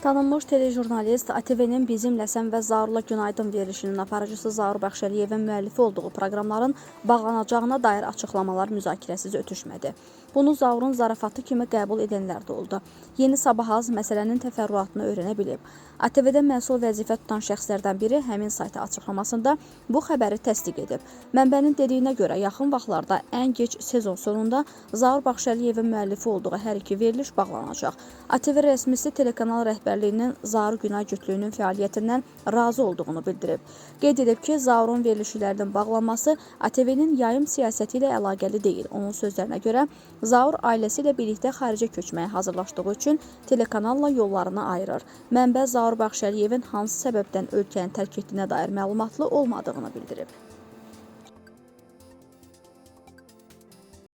Tanınmış telejurnalist ATV-nin Bizimlə Sən və Zaurla Günaydın verilişinin aparıcısı Zaur Bəxşəliyevin müəllifi olduğu proqramların bağlanacağına dair açıqlamalar müzakirəsiz ötüşmədi. Bunu Zaurun zarafatı kimi qəbul edənlər də oldu. Yeni Sabah az məsələnin təfərrüatını öyrənə bilib. ATV-də məsul vəzifə tutan şəxslərdən biri həmin sayta açıqlamasında bu xəbəri təsdiq edib. Mənbənin dediyinə görə yaxın vaxtlarda ən gec sezon sonunda Zaur Bəxşəliyevin müəllifi olduğu hər iki veriliş bağlanacaq. ATV rəsmisi telekanal rəhbərliyinin Zaur Günay cütlüyünün fəaliyyətindən razı olduğunu bildirib. Qeyd edib ki, Zaurun verilişlərinin bağlanması ATV-nin yayım siyasəti ilə əlaqəli deyil. Onun sözlərinə görə Zaur ailəsi ilə birlikdə xaricə köçməyə hazırlaşdığı üçün telekanalla yollarını ayırır. Mənbə Zaur Bəxşəliyevin hansı səbəbdən ölkəni tərk etdiyinə dair məlumatlı olmadığını bildirib.